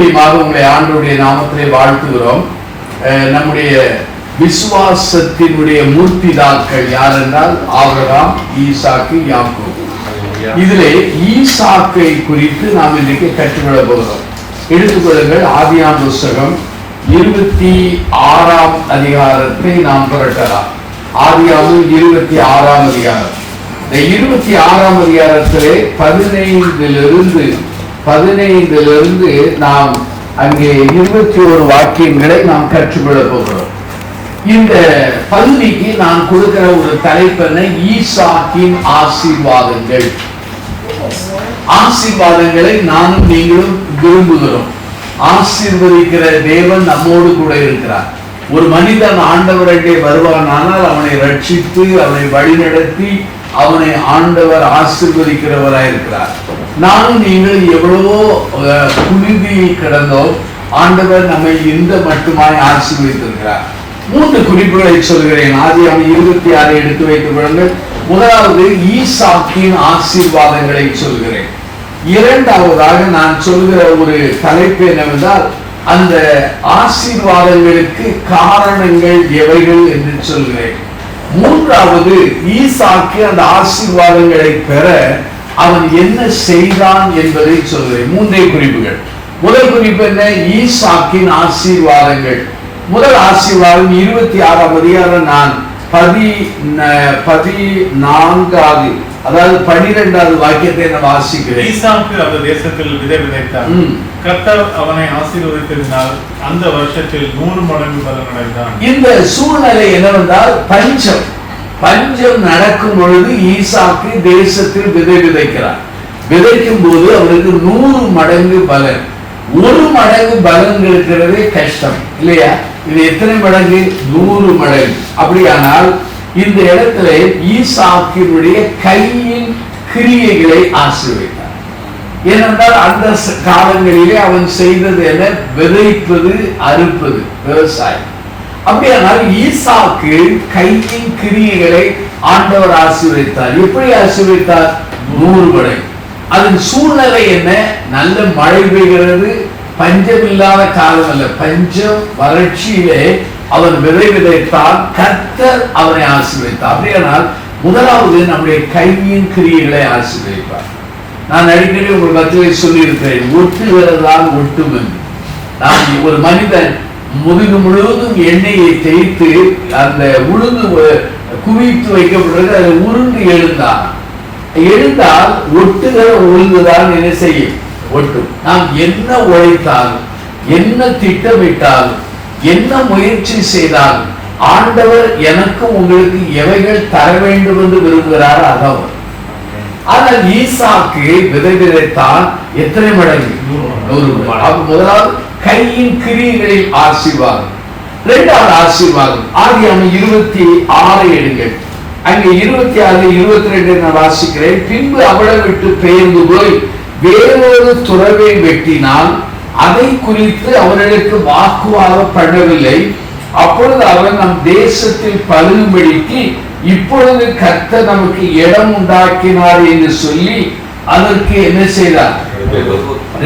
மறுபடியும் உங்களை ஆண்டவருடைய நாமத்திலே வாழ்த்துகிறோம். நம்முடைய விசுவாசத்தினுடைய முற்பிதாக்கள் யார் என்றால் ஆபிரகாம், ஈசாக்கு, யாக்கோபு. இதிலே ஈசாக்கை குறித்து நாம் இன்றைக்கு கற்றுக்கொள்ள போகிறோம். எடுத்துக்கொள்ளுங்கள், ஆதியாகம புத்தகம் 26ஆம் அதிகாரத்தை நாம் புரட்டலாம். ஆதியாகமம் 26ஆம் அதிகாரம். இந்த 26ஆம் அதிகாரத்திலே 15 நாம் அங்கே 21 வாக்கியங்களை நாம் கற்றுக்கொள்ள போகிறோம். இந்த பகுதிக்கு நான் கொடுக்கிற ஒரு தலைப்பென்ன ஈசாக்கின் ஆசீர்வாதங்கள். ஆசீர்வாதங்களை நானும் நீங்களும் விரும்புகிறோம். ஆசீர்வதிக்கிற தேவன் நம்மோடு கூட இருக்கிறார். ஒரு மனிதன் ஆண்டவரே வருவானால் அவனை ரட்சித்து அவனை வழிநடத்தி அவனை ஆண்டவர் ஆசீர்வதிக்கிறவராய் இருக்கிறார். நானும் நீங்கள் எவ்வளவோ குளிர்ந்தியில் கிடந்தோம், ஆண்டவர் நம்மை இந்த மட்டுமாய் ஆசீர்வதித்திருக்கிறார். 3 குறிப்புகளை சொல்கிறேன். ஆதியாகமம் 26 எடுத்து வைத்துக் கொள்ளுங்கள். முதலாவது ஈசாக்கின் ஆசீர்வாதங்களை சொல்கிறேன். இரண்டாவதாக நான் சொல்கிற ஒரு தலைப்பு என்னவென்றால் அந்த ஆசீர்வாதங்களுக்கு காரணங்கள் எவைகள் என்று சொல்கிறேன். மூன்றாவது, ஈசாக்கு அந்த ஆசீர்வாதங்களை பெற அவன் என்ன செய்தான் என்பதை சொல்கிறேன். 3 குறிப்புகள். முதல் குறிப்பு என்ன? ஈசாக்கின் ஆசீர்வாதங்கள். முதல் ஆசீர்வாதம் 26ஆம் அதிகாரம் நான் 14வது அதாவது 12வது வாக்கியத்தை நான் வாசிக்கிறேன். ஈசாக்கு அந்த தேசத்தில் விதை விதைத்தான். கர்த்தர் அவனை ஆசீர்வதித்ததினால் அந்த வருஷத்தில் 100 மடங்கு பலன் அடைந்தான். இந்த சூழ்நிலை என்னவென்றால் பஞ்சம் நடக்கும் பொழுது ஈசாக்கு தேசத்தில் விதை விதைக்கிறார். விதைக்கும் போது அவருக்கு 100 மடங்கு பலன். 1 மடங்கு பலன் இருக்கிறதே கஷ்டம் இல்லையா? இது எத்தனை மடங்கு? 100 மடங்கு. அப்படியானால் இந்த இடத்துல ஈசாக்கினுடைய கையின் கிரியைகளை ஆசீர்வதித்தார். ஏனென்றால் அந்த காலங்களிலே அவன் செய்தது என்ன? விதைப்பது, அறுப்பது, விவசாயம். அப்படியானால் ஈசாக்கு கையின் கிரியைகளை ஆண்டவர் ஆசீர்வதித்தார். எப்படி ஆசீர்வதித்தார்? 100 மடங்கு. அதன் சூழ்நிலை என்ன? நல்ல மழை பெய்கிறது, பஞ்சம் இல்லாத காலம் அல்ல, பஞ்சம் வறட்சியிலே அவன் விதை விதைத்தான். கர்த்தர் அவனை ஆசீர்வதித்தார். அப்படியானால் முதலாவது நம்முடைய கையின் கிரியைகளை ஆசீர்வதிப்பார். நான் அடிக்கடி உங்கள் மத்தியிலே சொல்லி இருக்கிறேன், ஒட்டுகிறதான் ஒட்டும் என்று. நான் ஒரு மனிதன் முதுகு முழுவதும் எண்ணெயை தேய்த்து அந்த உளுந்து குவித்து வைக்கப்பட்டது, அதை உருண்டு எழுந்தால் ஒட்டுகிற உளுந்துதான் என்ன செய்யும்? ஒட்டும். நாம் என்ன உழைத்தாலும், என்ன திட்டமிட்டாலும், என்ன முயற்சி செய்தாலும் ஆண்டவர் எனக்கும் உங்களுக்கு எவைகள் தர வேண்டும் என்று விரும்புகிறார் அதான். ஆனால் ஈசாக்கு விதை விதைத்தான். எத்தனை மடங்கு? 100 மடங்கு. முதலாவது கையின் கிரியைகளில் ஆசீர்வாதம். இரண்டாவது ஆசீர்வாதம் ஆதியாகமம் 26 எடுங்கள். அங்கே 26, 22 நான் வாசிக்கிறேன். பின்பு அவளை விட்டு பெயர்ந்து போய் வேறொரு துறவை வெட்டினால் அதை குறித்து அவர்களுக்கு வாக்குவாதம் பண்ணவில்லை. அப்பொழுது அவன் நம் தேசத்தில் பழுகும்படிக்கு இப்பொழுது கர்த்தர் நமக்கு இடம் உண்டாக்கினார் என்று சொல்லி அதற்கு என்ன செய்தார்?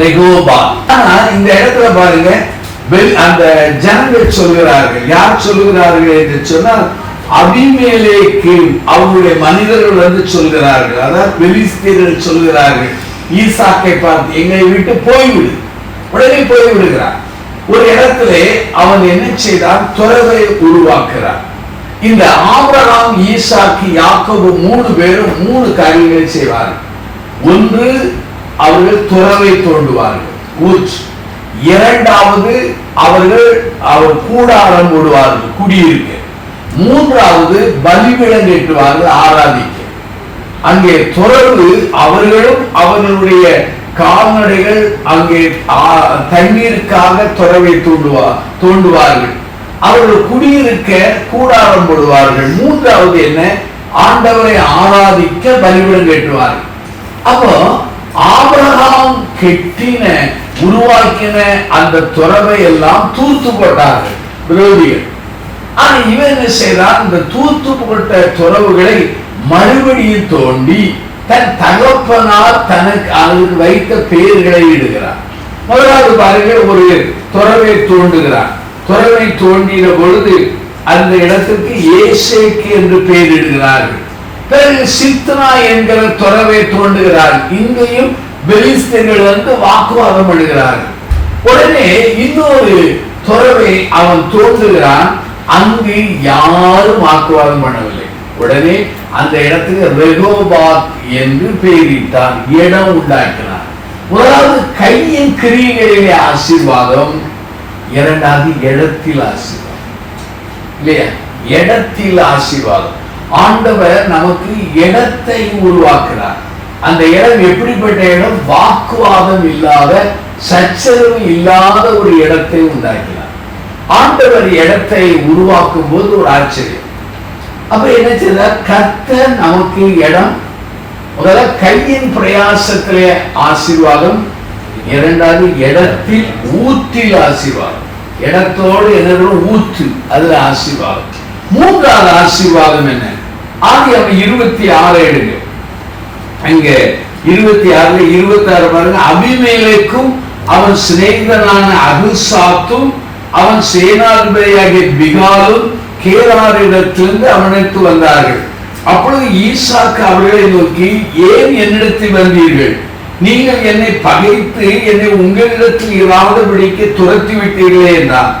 ரெகோபாத். ஆனா இந்த இடத்துல பாருங்க, அந்த ஜனங்கள் சொல்கிறார்கள். யார் சொல்லுகிறார்கள் என்று சொன்னால் அபிமெலேக்கு அவருடைய மனிதர்கள் வந்து சொல்கிறார்கள். அதாவது பெலிஸ்தியர்கள் சொல்கிறார்கள், ஈசாக்கை பார்த்து எங்களை விட்டு போய்விடு. உடனே போய்விடுகிறார். ஒரு இடத்துல அவன் என்ன செய்தான்? துறவை உருவாக்குறார். இந்த ஆபிரகாம், ஈசாக்கு, யாக்கோபு 3 பேரும் 3 காரியங்களை செய்வார்கள். ஒன்று, அவர்கள் துறவை தோண்டுவார்கள், இரண்டாவது அவர் கூடாரம் போடுவார்கள், குடியிருக்க. மூன்றாவது பலிபீடம் கட்டுவார்கள், ஆராதிக்க. அங்கே துறவு அவர்களும் அவர்களுடைய கால்நடைகள் அங்கே தண்ணீருக்காக துறவை தோண்டுவார்கள். அவர்கள் குடியிருக்க கூடாரம் போடுவார்கள். மூன்றாவது என்ன? ஆண்டவரை ஆராதிக்க பலிபீடம் கட்டுவார்கள். அப்போ ஆபிரகாம் உருவாக்கின அந்த துறவை எல்லாம் தூர்த்து போட்டார்கள் விரோதிகள். ஆனா இவன் என்ன செய்தான்? இந்த தூர்த்து போட்ட துறவுகளை மறுபடியும் தோண்டி தன் தகப்பனால் தனக்கு அதுக்கு வைத்த பெயர்களை இடுகிறார். முதலாவது பாருங்க, ஒரு துறவை தோண்டுகிறார். துறவை தோண்டின பொழுது அந்த இடத்துக்கு ஏசேக்கு என்று பெயரிடுகிறார்கள். பிறகு சித்னா என்கிற துறவை தோண்டுகிறார். இங்கேயும் பெலிஸ்தர்கள் வந்து வாக்குவாதம் பண்ணுகிறார்கள். உடனே இன்னொரு துறவை அவன் தோண்டுகிறான். அங்கு யாரும் வாக்குவாதம் பண்ணவில்லை. உடனே அந்த இடத்துக்கு ரெகோபாத் என்று பெயரிட்டான், இடம் உண்டாக்கினார். முதலாவது கையின் கிரியைகளிலே ஆசீர்வாதம், இரண்டாவது இடத்தில் ஆசீர்வாதம். இல்லையா? இடத்தில் ஆசீர்வாதம். ஆண்டவர் நமக்கு இடத்தை உருவாக்குறார். அந்த இடம் எப்படிப்பட்ட இடம்? வாக்குவாதம் இல்லாத, சச்சரவு இல்லாத ஒரு இடத்தை உண்டாக்கினார். ஆண்டவர் இடத்தை உருவாக்கும் போது ஒரு ஆச்சரியம். அப்ப என்ன செய்தார்? கர்த்தர் நமக்கு இடம். முதல்ல கையின் பிரயாசத்திலே ஆசீர்வாதம், இரண்டாவது இடத்தில் ஊற்றில் ஆசீர்வாதம். இடத்தோடு என்ன? ஊற்று, அதுல ஆசீர்வாதம். மூன்றாவது ஆசீர்வாதம் என்ன? ஆதியாகமம் 26 எடுங்க. அங்க 26 26 பாருங்க. அபிமெலேக்கும் அவன் சிநேகிதனான அபிசாத்தும் அவன் சேனாதிபதியாகிய பிகாலும் கேராரிடத்திலிருந்து அவனுக்கு வந்தார்கள். அப்பொழுது ஈசாக்கு அவர்களை நோக்கி, ஏன் என்னிடத்தில் வந்தீர்கள்? நீங்கள் என்னை பகைத்து என்னை உங்களிடத்தில் இராதபடிக்கு துரத்தி விட்டீர்களே என்றார்.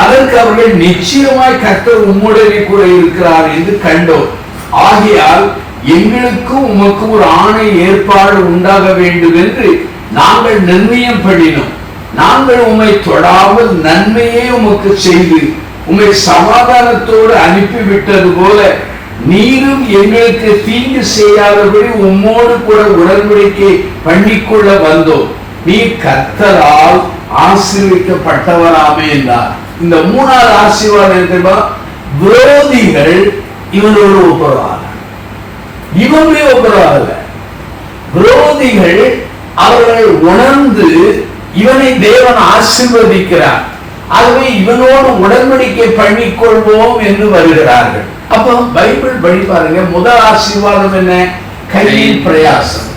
அதற்கு அவர்கள், நிச்சயமாய் கர்த்தர் உம்முடனே கூட இருக்கிறார் என்று கண்டோம். ஆகையால் எங்களுக்கும் உமக்கு ஒரு ஆணை ஏற்பாடு உண்டாக வேண்டும் என்று நாங்கள் நிர்ணயம் பண்ணினோம். நாங்கள் உம்மை தொடாமல் நன்மையே உமக்கு செய்து உம்மை சமாதானத்தோடு அனுப்பிவிட்டது போல நீரும் எங்களுக்கு தீங்கு செய்யாதபடி உம்மோடு கூட உடன்படிக்கை பண்ணிக்கொள்ள வந்தோம். நீ கர்த்தரால் ஆசீர்வதிக்கப்பட்டவராமே என்றார். இந்த மூணாவது ஆசீர்வாதம் தெரியுமா? விரோதிகள் இவனோடு ஒப்புரவாக, இவங்களே ஒப்புரவாக. விரோதிகள் அவர்களை உணர்ந்து இவனை தேவன் ஆசீர்வதிக்கிறார், ஆகவே இவனோடு உடன்படிக்கை பண்ணிக்கொள்வோம் என்று வருகிறார்கள். அப்போ பைபிள் படிப்பாருங்க. முதல் ஆசீர்வாதம் என்ன? கையின் பிரயாசம்.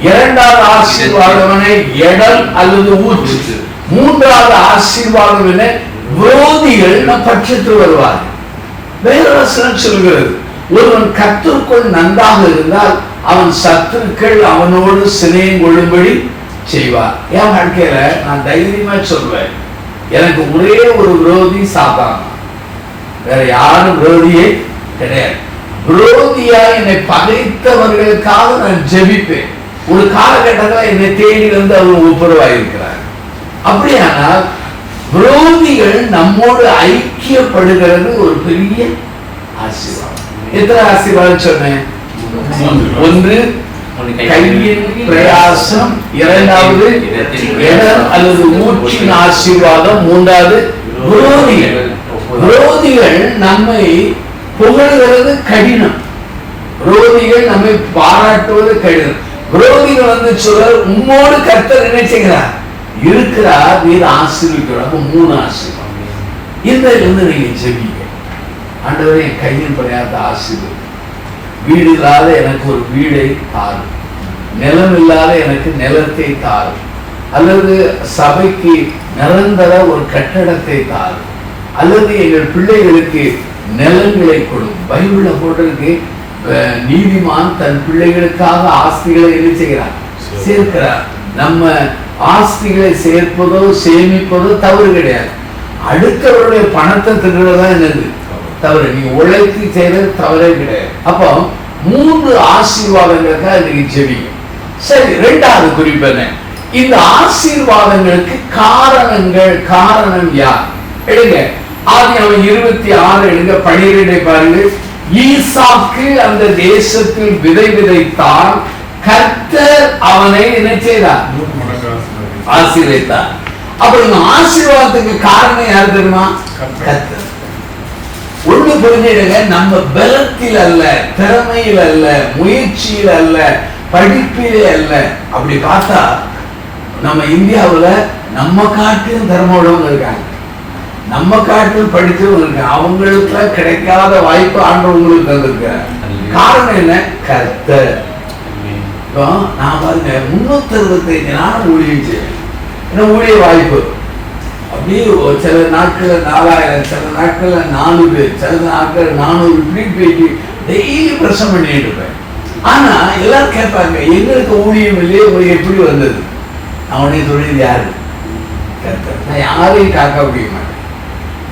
இரண்டாவது ஆசீர்வாதம் என்ன? இடம் அல்லது ஊற்று. மூன்றாவது ஆசீர்வாதம் என்ன? விரோதிகள் நம் பட்சத்தில் வருவார்கள். வேற வசனம் சொல்கிறது, ஒருவன் கர்த்தருக்குள் நன்றாக இருந்தால் அவன் சத்துருக்கள் அவனோடு சிநேகம் கொள்ளும்படி செய்வார். என் வாழ்க்கையில நான் தைரியமா சொல்வேன், எனக்கு ஒரே ஒரு விரோதி சாத்தான், வேற யாரும் விரோதியே கிடையாது. விரோதியா என்னை பகைத்தவர்களுக்காக நான் ஜெபிப்பேன். ஒரு காலகட்டத்தில் என்னை தேடி வந்து அவர் ஒப்புரவாயிருக்கிறார். அப்படியானால் விரோதிகள் நம்மோடு ஐக்கியப்படுகிறது ஒரு பெரிய ஆசீர்வாதம். எத்தனை ஆசீர்வாதம் சொன்னேன்? ஒன்று கையின் பிரயாசம், இரண்டாவது இடம் அல்லது ஊற்றின் ஆசீர்வாதம், மூன்றாவது விரோதிகள். விரோதிகள் நம்மை புகழ்கிறது கடினம், விரோதிகள் நம்மை பாராட்டுவது கடினம். விரோதிகள் வந்து சொல்ற, உம்மோடு கர்த்தர் என்ன செய்கிறார்? இருக்கிறார், நீர் ஆசீர்வதிக்கிறார். அப்ப மூணு ஆசீர்வாதம். இதிலிருந்து நீங்க ஜெபிங்க, ஆண்டவரே என் கையின் பிரயாசத்தை ஆசீர்வதி. வீடு இல்லாத எனக்கு ஒரு வீடை தாரும், நிலம் இல்லாத எனக்கு நிலத்தை தாரும், அல்லது சபைக்கு நிரந்தர ஒரு கட்டடத்தை தாரும், அல்லது எங்கள் பிள்ளைகளுக்கு நிலங்களை கொடு. பைபிள்ல போட்டிருக்கு, நீதிமான் தன் பிள்ளைகளுக்காக ஆஸ்திகளை என்ன செய்கிறார்? சேர்க்கிறார். நம்ம ஆஸ்திகளை சேர்ப்பதோ சேமிப்பதோ தவறு கிடையாது. அடுத்தவருடைய பணத்தை திருடுறதா என்னது தவறு. நீ உழைத்து செய்யறது தவறே கிடையாது. அப்போ மூன்று ஆசீர்வாதங்களுக்காக இன்னைக்கு ஜெபிங்க. சரி, இரண்டாவது குறிப்பு என்ன? இந்த ஆசீர்வாதங்களுக்கு காரணங்கள். காரணம் யார்? எடுங்க ஆதியாகமம் 26 எடுங்க, 12 பாருங்க. ஈசாக்கு அந்த தேசத்தில் விதை விதைத்தான், கர்த்தர் அவனை என்ன செய்தார்? ஆசீர்வதித்தார். அப்ப இந்த ஆசீர்வாதத்துக்கு காரணம் யார் தெரியுமா? கர்த்தர். ஒண்ணு புரிஞ்சிடுங்க, நம்ம பலத்தில் அல்ல, திறமையில் அல்ல, முயற்சியில் அல்ல, படிப்பிலே அல்ல. அப்படி பார்த்தா நம்ம இந்தியாவில் நம்ம காட்டிலும் திறமை உள்ளவங்க இருக்காங்க, நம்ம காட்டிலும் படித்தவங்க இருக்காங்க. அவங்களுக்கு கிடைக்காத வாய்ப்பு ஆண்டவங்களுக்கு தந்திருக்க. காரணம் என்ன? கர்த்தர். நான் பாருங்க 365 நாள் ஊழியம் செய்வேன். ஏன்னா ஊழிய வாய்ப்பு அப்படியே சில நாட்கள் 4000, சில நாட்கள் 4 பேர், சில நாட்கள் 400 இப்படி போயிட்டு டெய்லி பிரசவம் பண்ணிட்டு இருப்பேன். ஆனா எல்லாரும் கேட்பாங்க, எங்களுக்கு ஊழியம் இல்லையே எப்படி வந்தது? அவனே தொழில் யாரு? நான் யாரையும் காக்க முடிய மாட்டேன்,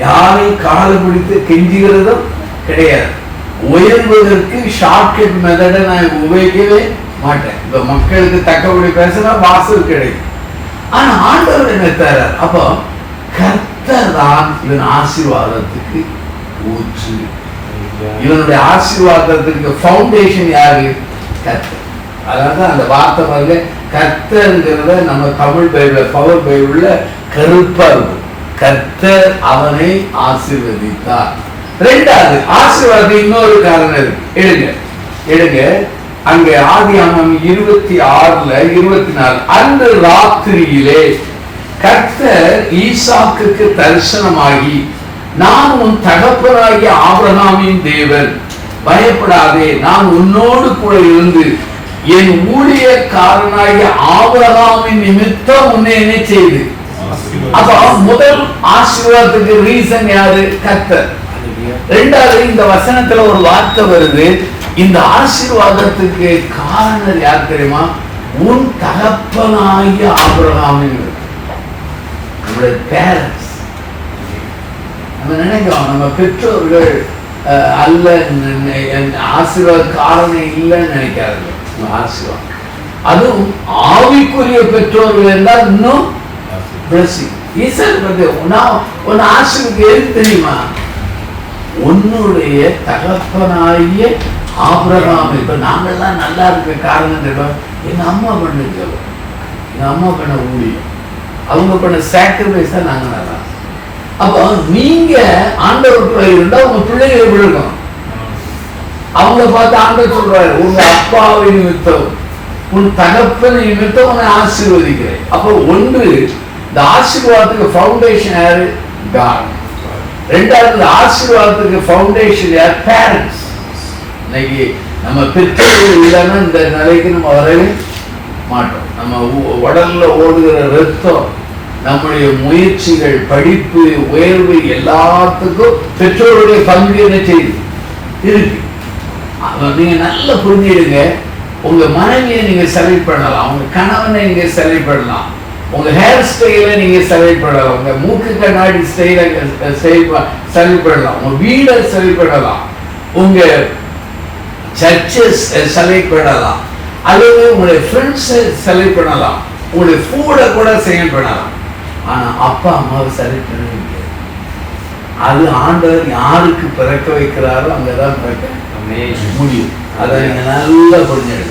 யாரையும் காலை பிடித்து கெஞ்சுகிறதும் கிடையாது. உயர்வதற்கு ஷார்ட்கட் மெத்தடை நான் உபயோகிக்கவே மாட்டேன். இப்ப மக்களுக்கு தக்கபடி பேசினா வாசல் கிடைக்கும். ஆனா ஆண்டவர் என்ன தரார்? அப்போ கர்த்தர் தான் இவன் ஆசீர்வாதத்துக்கு ஊற்று. இவனுடைய ஆசீர்வாதத்துக்கு ஃபவுண்டேஷன் யாரு? கர்த்தர். அதாவது அந்த வார்த்தை பாருங்க, கர்த்தர்ங்கிறத நம்ம தமிழ் பைபிள், பவர் பைபிள்ல கருப்பா இருக்கும். கர்த்தர் அவனை ஆசீர்வதித்தார். ரெண்டாவது ஆசீர்வாதம் இன்னொரு காரணம் இருக்கு. எடுங்க அங்க ஆதியாகமம் 26:24. அன்று ராத்திரியிலே கர்த்தர் ஈசாக்குக்கு தரிசனமாகி, நான் உன் தகப்பனாகிய ஆபிரகாமின் தேவன், பயப்படாதே, நான் உன்னோடு கூட இருந்து என் ஊழியக்காரனாகிய ஆபிரகாமின் நிமித்தம் உன்னை என்ன செய்து. அப்ப முதல் ஆசீர்வாதத்துக்கு ரீசன் யாரு? கர்த்தர். ரெண்டாவது இந்த வசனத்துல ஒரு வார்த்தை வருது, இந்த ஆசீர்வாதத்துக்கு காரணம் யார் தெரியுமா? உன் தகப்பனாகிய ஆபிரகாமின். நம்முடைய பேரண்ட்ஸ். நம்ம நினைக்கிறோம் நம்ம பெற்றோர்கள் அல்ல, ஆசீர்வாத காரணம் இல்லைன்னு நினைக்காது. ஆசீர்வாதம் அதுவும் ஆவிக்குரிய பெற்றோர்கள் என்றால் இன்னும் ஆசீர்வாதம் தெரியுமா? உன்னுடைய தகப்பனாகிய ஆபிரகாம். இப்ப நாங்கெல்லாம் நல்லா இருக்க காரணம் தெரியுமா? எங்க அம்மா பண்ண ஜெபம், எங்க அம்மா பண்ண ஊழியம், அவங்க பண்ண சாக்ரிஃபைஸ் தான் நாங்க நல்லா. அப்போ நீங்க ஆண்டவருக்குள்ள இருந்தா உங்க பிள்ளைகள் எப்படி இருக்கும்? அவங்கள பார்த்து ஆண்டவர் சொல்றாரு, உங்க அப்பாவை நிமித்தம் உன் தகப்பனை நிமித்தம் உன்னை ஆசீர்வதிக்கிறேன். அப்போ ஒன்று, இந்த ஆசீர்வாதத்துக்கு ஃபவுண்டேஷன் யாரு? காட். ரெண்டாவது, ஆசீர்வாதத்துக்கு ஃபவுண்டேஷன் யார்? பேரண்ட்ஸ். இன்னைக்கு நம்ம பெற்றோர்கள் இல்லைன்னா இந்த நிலைக்கு நம்ம வரவே மாட்டோம். நம்ம உடல்ல ஓடுகிற ரத்தம், நம்முடைய முயற்சிகள், படிப்பு, உயர்வு எல்லாத்துக்கும் பெற்றோருடைய பங்கு என்ன செய்யுது? இருக்கு. நீங்க நல்லா புரிஞ்சிடுங்க. உங்க மனைவியை நீங்க செலக்ட் பண்ணலாம், உங்க கணவனை நீங்க செலக்ட் பண்ணலாம், உங்க ஹேர் ஸ்டைலை நீங்க செலக்ட் பண்ணலாம், உங்க மூக்கு கண்ணாடி ஸ்டைலை செலக்ட் பண்ணலாம், உங்க வீடை செலக்ட் பண்ணலாம், உங்க சர்ச்சஸ் செலக்ட் பண்ணலாம், அல்லது உங்களுடைய ஃப்ரெண்ட்ஸை செலக்ட் பண்ணலாம், உங்களுடைய ஃபுட்டை கூட செலக்ட் பண்ணலாம். ஆனா அப்பா அம்மாவை செலக்ட் பண்ண முடியாது. அது ஆண்டவர் யாருக்கு பிறக்க வைக்கிறாரோ அங்கதான் பிறக்க முடியும். அதை நீங்க நல்லா புரிஞ்சிடு.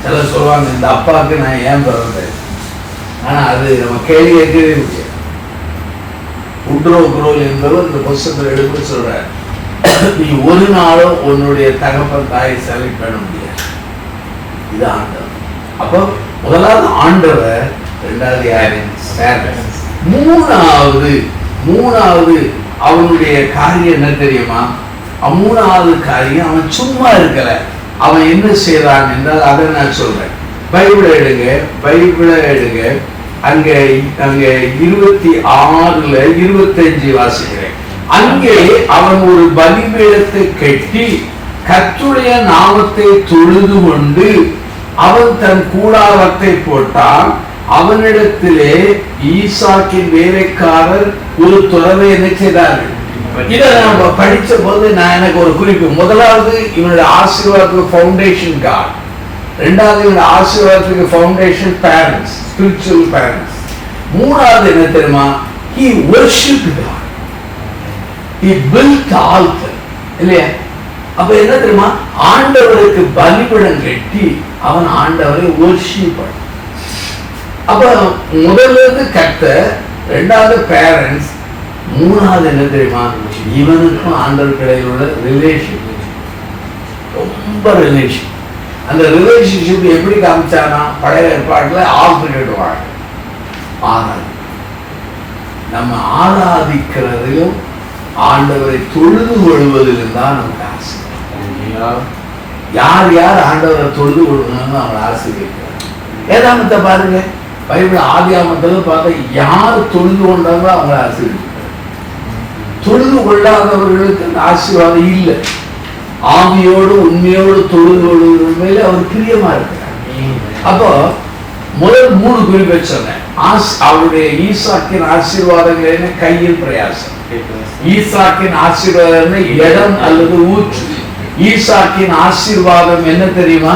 சிலர் சொல்லுவாங்க, இந்த அப்பாவுக்கு நான் ஏன் பிறந்தேன். ஆனா அது நம்ம கேள்வி கேட்கவே முடியாது. உட்ரோ குரோல் என்பவர் இந்த புத்தகத்தில் எடுத்து சொல்ற, நீ ஒரு நாளும் உன்னுடைய தகப்பன் தாயை செலக்ட் பண்ண முடியாது. இது ஆண்டவர். அப்போ முதலாவது ஆண்டவர், இரண்டாவது யாரு? மூணாவது அவனுடைய காரியம் என்ன தெரியுமா? மூணாவது காரியம், அவன் சும்மா இருக்கல. அவன் என்ன செய்யறான் என்றால் அதை நான் சொல்றேன். பைபிளை எடுங்க. அங்க 26:25 வாசிக்கிறேன். அங்கே அவன் ஒரு பலிபீடத்தை கட்டி கர்த்தருடைய நாமத்தை தொழுது கொண்டு அவன் தன் கூடாரத்தை போட்டான். அவனிடத்திலே ஈசாக்கின் வேலைக்காரர் ஒரு துறவை என்ன செய்தார்கள். இதை நம்ம படிச்ச போது எனக்கு ஒரு குறிப்பு. முதலாவது, இவனுடைய ஆசீர்வாதத்துக்கு ஃபவுண்டேஷன் காட். ரெண்டாவது, இவனுடைய ஆசீர்வாதத்துக்கு ஃபவுண்டேஷன் பேரண்ட்ஸ், ஸ்பிரிச்சுவல் பேரண்ட்ஸ். மூணாவது என்ன தெரியுமா? he worshiped God, he built altar. இல்லையா? அப்ப என்ன தெரியுமா? ஆண்டவருக்கு பலிபீடம் கட்டி அவன் ஆண்டவரை worship பண்ண. அப்ப முதல்ல கர்த்தர், ரெண்டாவது பேரண்ட்ஸ், மூணாவது என்ன தெரியுமா? இவனுக்கும் ஆண்டவர் இடையில் உள்ள ரிலேஷன், ரொம்ப ரிலேஷன். அந்த ரிலேஷன்ஷிப் எப்படி காமிச்சானா? பழைய ஏற்பாட்டுல ஆல்டர்னேட் நம்ம ஆராதிக்கிறதையும் ஆண்டவரை தொழுது கொள்வதிலும் தான் நமக்கு ஆசை. யார் யார் ஆண்டவரை தொழுது கொள்ளணும்னு அவங்க ஆசீர்வதிக்கிறார். வேதாகமத்தை பாருங்க, பைபிள் ஆதியாகமத்துல பார்த்தா யார் தொழுது கொண்டாங்களோ அவங்கள ஆசீர்வதிப்பார். தொழுது கொள்ளாதவர்களுக்கு அந்த ஆசீர்வாதம் இல்லை. ஆவியோடு உண்மையோடு தொழுது கொள்வதற்கு மேலே அவர் பிரியமா இருக்கிறார். அப்போ முதல் 3 குறிப்பை சொன்னேன். அவருடைய ஈசாக்கின் ஆசீர்வாதங்கள் என்ன? கையில் பிரயாசம். ஈசாக்கின் ஆசீர்வாதம் இடம் அல்லது ஊற்று. ஈசாக்கின் ஆசீர்வாதம் என்ன தெரியுமா?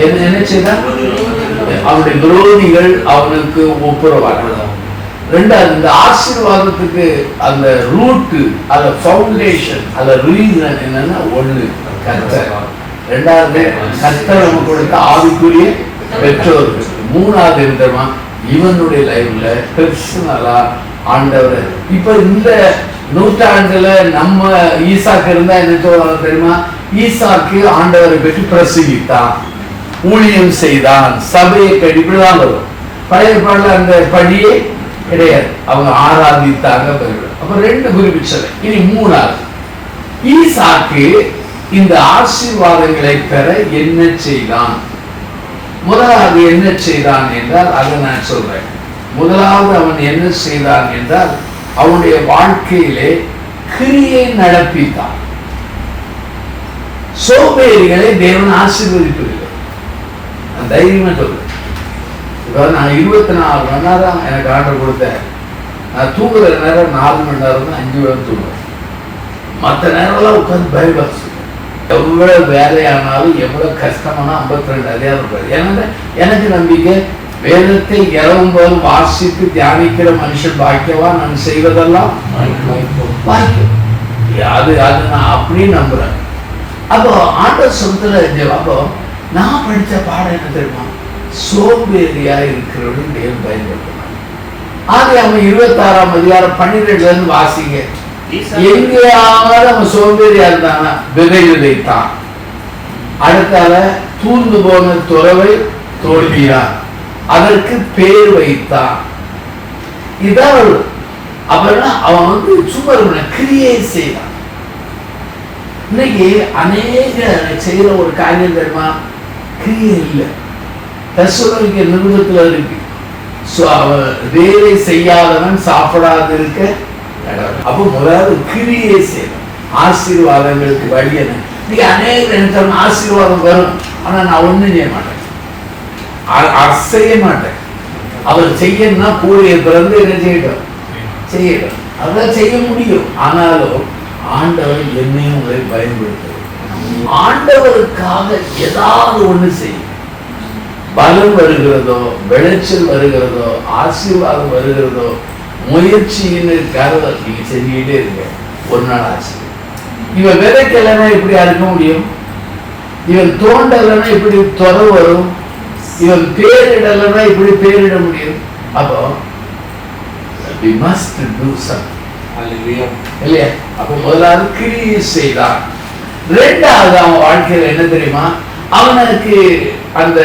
என்ன செய்தார்? அவருடைய விரோதிகள் அவனுக்கு ஒப்புரவாக. ரெண்டாவது, இந்த ஆசீர்வாதத்துக்கு அந்த ரூட்டு, அந்த ஃபவுண்டேஷன், அந்த ரீசன் என்னன்னா, ஒண்ணு கர்த்தர், ரெண்டாவது கர்த்தர் நமக்கு கொடுத்த ஆவிக்குரிய பெற்றோர்கள், மூணாவது இருந்தமா இவனுடைய லைஃப்ல பெர்சனலா ஆண்டவர். இப்ப இந்த நூற்றாண்டுல நம்ம ஈசாக்கு இருந்தா என்ன சொல்றாங்க தெரியுமா? ஈசாக்கு ஆண்டவரை பற்றி பிரசங்கித்தான், ஊழியம் செய்தான், சபையை கடிப்பதான் வரும். பழைய பாடல அந்த படியே கிடையாது, அவங்க ஆராதித்தாங்க. அப்ப 2 குறிப்பிச்சலை. இனி மூணாவது, ஈசாக்கு இந்த ஆசீர்வாதங்களை பெற என்ன செய்தான்? முதலாவது என்ன செய்தான் என்றால், அதை நான் சொல்றேன். முதலாவது அவன் என்ன செய்தான் என்றால், அவனுடைய வாழ்க்கையிலே கிரியை நடப்பித்தான். சோம்பேறிகளை தேவன் ஆசீர்வதிப்பதில்லை. நான் தைரியமா சொல்றேன். இப்போ நான் 24 மணி நேரம் எனக்கு ஆர்டர் கொடுத்தேன். நான் தூங்குற நேரம் 4 மணி நேரம் தான், 5 மணி நேரம் தூங்குவேன். மற்ற நேரம்லாம் உட்காந்து பைபிள் எவ்வளவு வேலையானாலும் எவ்வளவு கஷ்டமான 52 அதிகாரம். ஏன்னா எனக்கு நம்பிக்கை, வேதத்தை இரவும் போதும் வாசித்து தியானிக்கிற மனுஷன் பாக்கியவா, நான் செய்வதெல்லாம் பாக்கியம். அது நான் அப்படியே நம்புறேன். அப்போ ஆண்டவர் சொந்தத்துல அப்போ நான் படித்த பாடம் என்ன தெரியுமா? சோம்பேறியா இருக்கிறவர்கள் தேவன் பயன்படுத்தினார். ஆதியாகமம் 26ஆம் அதிகாரம் 12ல இருந்து வாசிங்க. எங்கேயாவது அவன் சோம்பேறியா இருந்தானா விதை விதைத்தான். அடுத்தால தூர்ந்து போன துறவை தோல்வியான், அதற்கு பேர் வைத்தான். இதான் அப்படின்னா அவன் சும்மா கிரியை செய்தான். இன்னைக்கு அநேக செய்யற ஒரு காரியம் தெரியுமா? கிரியை இல்லை. தசுரனுக்கு நிருபத்துல இருக்கு, வேலை செய்யாதவன் சாப்பிடாது இருக்க. அப்போ முதலாவது கிரியை செய்யணும். ஆசீர்வாதங்களுக்கு வழி என்ன? இன்னைக்கு அநேக எனக்கு ஆசீர்வாதம் வரும், ஆனா நான் ஒண்ணும் செய்ய மாட்டேன், அசைய மாட்டேன். அவர் செய்யணும்னா கூடிய பிறந்து என்ன செய்யட்டும், செய்யட்டும். அதான் செய்ய முடியும். ஆனாலும் ஆண்டவர் என்னையும் உங்களை பயன்படுத்தும். ஆண்டவருக்காக ஏதாவது ஒண்ணு செய்யும். பலம் வருகிறதோ, விளைச்சல் வருகிறதோ, ஆசீர்வாதம் வருகிறதோ, முயற்சின்னு கருதல் நீங்க செஞ்சுக்கிட்டே இருங்க. ஒரு நாள் ஆச்சு. இவன் விதைக்கலைன்னா எப்படி அறுக்க முடியும்? இவன் தோண்டலைன்னா இப்படி துற வரும்? இவன் பேரிடலைன்னா இப்படி பேரிட முடியும்? அப்போ we must do something. இல்லையா? அப்போ முதலாவது கிரியை செய்தான். ரெண்டாவது அவன் வாழ்க்கையில என்ன தெரியுமா? அவனுக்கு அந்த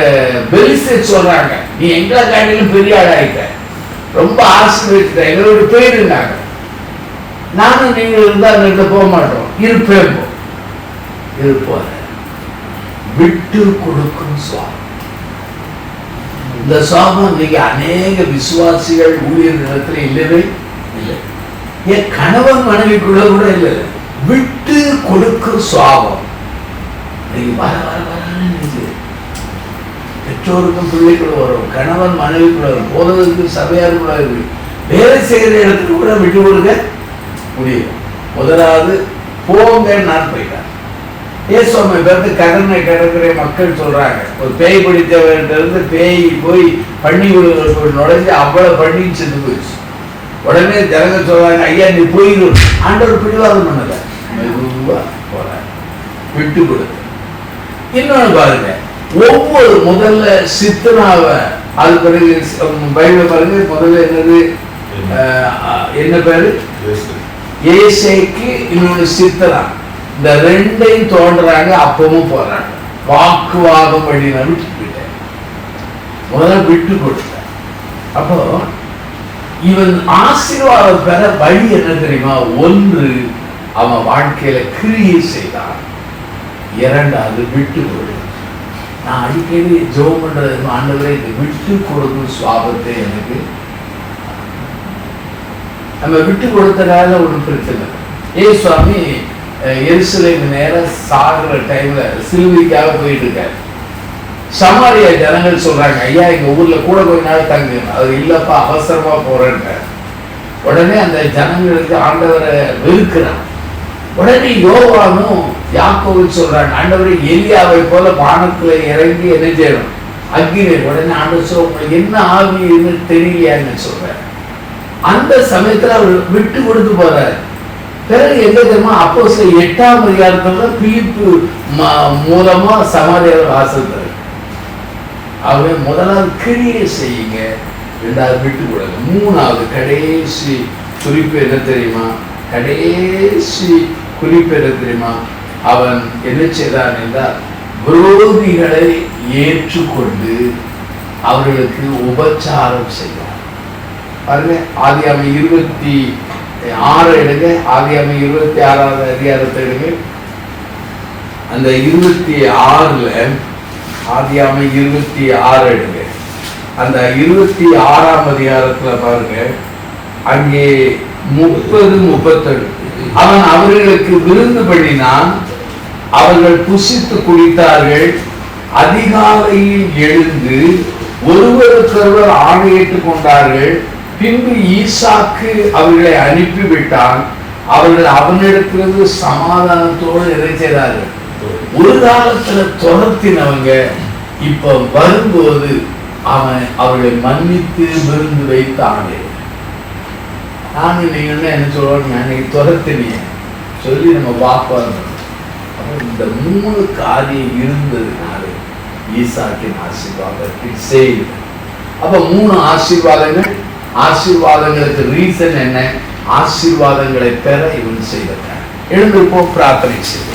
பெலிஸ்தே சொல்றாங்க, நீ எங்களை காட்டிலும் பெரிய ஆள் ஆயிட்ட, ரொம்ப ஆசீர்வதித்த, எங்களோட பேர் இருந்தாங்க, நானும் நீங்க இருந்தா அந்த போக மாட்டோம், இருப்பேன். இருப்போம். விட்டு கொடுக்கும் சுவாபம். இந்த சுவாபம் இன்னைக்கு அநேக விசுவாசிகள் ஊழியர் நிலத்தில் இல்லவே இல்லை. என் கணவன் மனைவிக்குள்ள கூட இல்லை. விட்டு கொடுக்கும் சுவாபம் வர வர வர பெற்றோருக்கும் பிள்ளைக்குள்ள வரும், கணவன் மனைவிக்குள்ள வரும், போறதுக்கு சபையாருக்குள்ள இருக்கு, வேலை செய்கிற இடத்துக்கு கூட விட்டு கொடுக்க முடியும். முதலாவது போங்க, நான் போயிட்டேன். ஏசுவாமி பேர்த்து கடனை கடற்கரை மக்கள் சொல்றாங்க, ஒரு பேய் பிடித்தவர்கிட்ட பேய் போய் பண்ணி நுழைஞ்சு அவ்வளவு பண்ணி சென்று போயிடுச்சு. உடனே ஜனங்க சொல்றாங்க, ஐயா நீ போயிடும். ஆண்டவர் பிடிவாதம் பண்ணல, மெதுவா போற, விட்டு கொடுத்து. இன்னொன்னு பாருங்க, ஒவ்வொரு முதல்ல சித்தனாவை, அது பிறகு பைபிள் பாருங்க, முதல்ல என்னது, என்ன பேரு, ஏசேக்கு, இன்னொன்னு சித்தனா, இந்த ரெண்டையும் தோன்றாங்க. அப்பவும் போறாங்க, வாக்குவாதம் பண்ணி நான் விட்டு போயிட்டேன். முதல்ல விட்டு கொடுத்தேன். அப்போ இவன் ஆசீர்வாதம் பெற வழி என்ன தெரியுமா? ஒன்று, அவன் வாழ்க்கையில கிரியை செய்தான். இரண்டாவது விட்டு கொடு. நான் அடிக்கடி ஜெபம் பண்றது, ஆண்டவரே இந்த விட்டு கொடுக்கும் சுவாபத்தை எனக்கு, நம்ம விட்டு கொடுத்தனால ஒன்றும் பிரச்சனை. சுவாமி எருசலேம் நேரம் சாகுற டைம்ல சிலுவைக்காக போயிட்டு இருக்காரு. சமாரியா ஜனங்கள் சொல்றாங்க, ஐயா எங்க ஊர்ல கூட கொஞ்ச நாள் தங்கு. அது இல்லப்பா அவசரமா போறேன்ற. உடனே அந்த ஜனங்களுக்கு ஆண்டவரை வெறுக்கிறான். உடனே யோவானும் யாக்கோவும் சொல்றாங்க, ஆண்டவரை எலியாவை போல வானத்துல இறங்கி என்ன செய்யணும், அக்கினி. உடனே ஆண்டவர் சொல்ற, உங்களுக்கு என்ன ஆவின்னு தெரியலையான்னு சொல்றாரு. அந்த சமயத்துல அவர் விட்டு கொடுத்து போறாரு. பிறகு எங்க தெரியுமா, அப்போஸ்தலர் 8ஆம் அதிகாரத்துல பிலிப்பு மூலமா சமாரியாவை வாசல்றாரு. அவர் முதலாவது கிரியை செய்யுங்க, இரண்டாவது விட்டு கொடுங்க, மூணாவது கடைசி குறிப்பு என்ன தெரியுமா, கடைசி குறிப்பு என்ன தெரியுமா, அவன் என்ன செய்தான் என்றால் விரோதிகளை ஏற்றுக்கொண்டு அவர்களுக்கு உபச்சாரம் செய்தார். பாருங்க, ஆதியாகமம் 26 எடுங்க, ஆதியாகமம் 26வது அதிகாரத்தை எடுங்க. அந்த 26ல ஆதியாகமம் 26 எடுங்க. அந்த 26ஆம் அதிகாரத்துல பாருங்க, அங்கே 30-37 அவன் அவர்களுக்கு விருந்து பண்ணினான், அவர்கள் புசித்து குடித்தார்கள். அதிகாலையில் எழுந்து ஒருவருக்கொருவர் ஆணையிட்டுக் கொண்டார்கள். பின்பு ஈசாக்கு அவர்களை அனுப்பிவிட்டான். அவர்கள் அவனிடத்திலிருந்து சமாதானத்தோடு எதை செய்தார்கள், ஒரு காலத்துல துரத்தினவங்க இப்ப வரும்போது அவன் அவர்களை மன்னித்து விருந்து வைத்தானே. நானும் நீங்க என்ன சொல்லுவாங்க, அன்னைக்கு துரத்தினிய சொல்லி நம்ம பார்ப்போம். இந்த 3 காரியம் இருந்ததுனால ஈசாக்கின் ஆசீர்வாதத்தில் செய்து. அப்ப 3 ஆசீர்வாதங்கள். ஆசீர்வாதங்களுக்கு ரீசன் என்ன, ஆசீர்வாதங்களை பெற இவன் செய்தார். எழுந்திருப்போம், பிரார்த்தனை செய்வோம்.